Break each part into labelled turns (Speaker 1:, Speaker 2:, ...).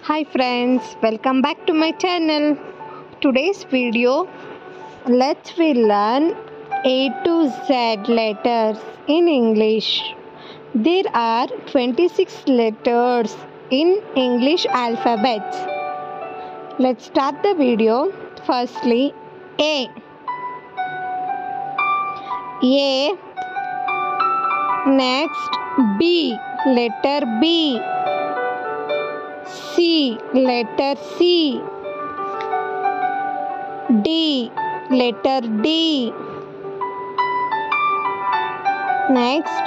Speaker 1: Hi friends, welcome back to my channel. Today's video, we learn A to Z letters in English. There are 26 letters in English alphabets. Let's start the video. Firstly, A. Next, B. Letter B. C. Letter C. D. Letter D. Next,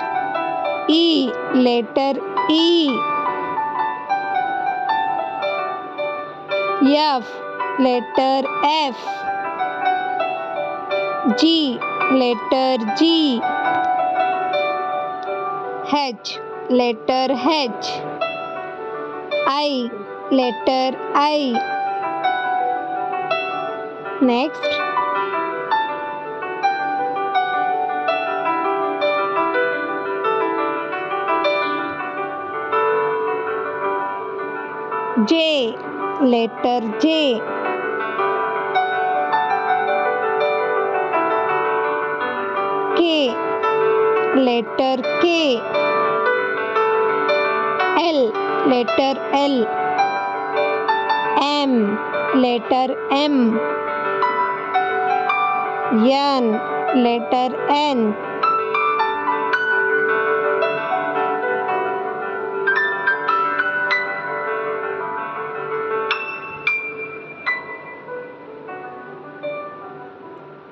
Speaker 1: E. Letter E. F. Letter F. G. Letter G. H. Letter H. I. Letter I. Next, J. Letter J. K. Letter K. L. Letter L. M. Letter M. N. Letter N.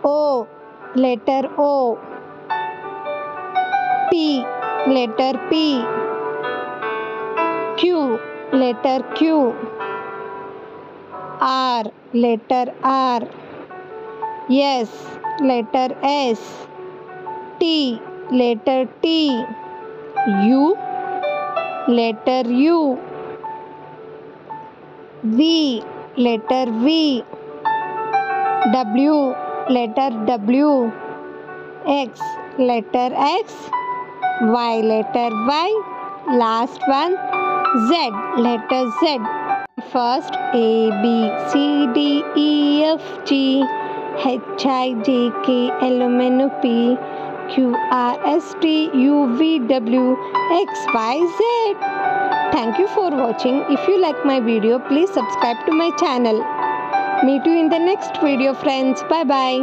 Speaker 1: O. Letter O. P. Letter P. Q. Letter Q. R. Letter R. S. Letter S. T. Letter T. U. Letter U. V. Letter V. W. Letter W. X. Letter X. Y. Letter Y. Last one, Z. Letter Z. First, A, B, C, D, E, F, G, H, I, J, K, L, M, N, P, Q, R, S, T, U, V, W, X, Y, Z. Thank you for watching. If you like my video, please subscribe to my channel. Meet you in the next video, friends. Bye bye.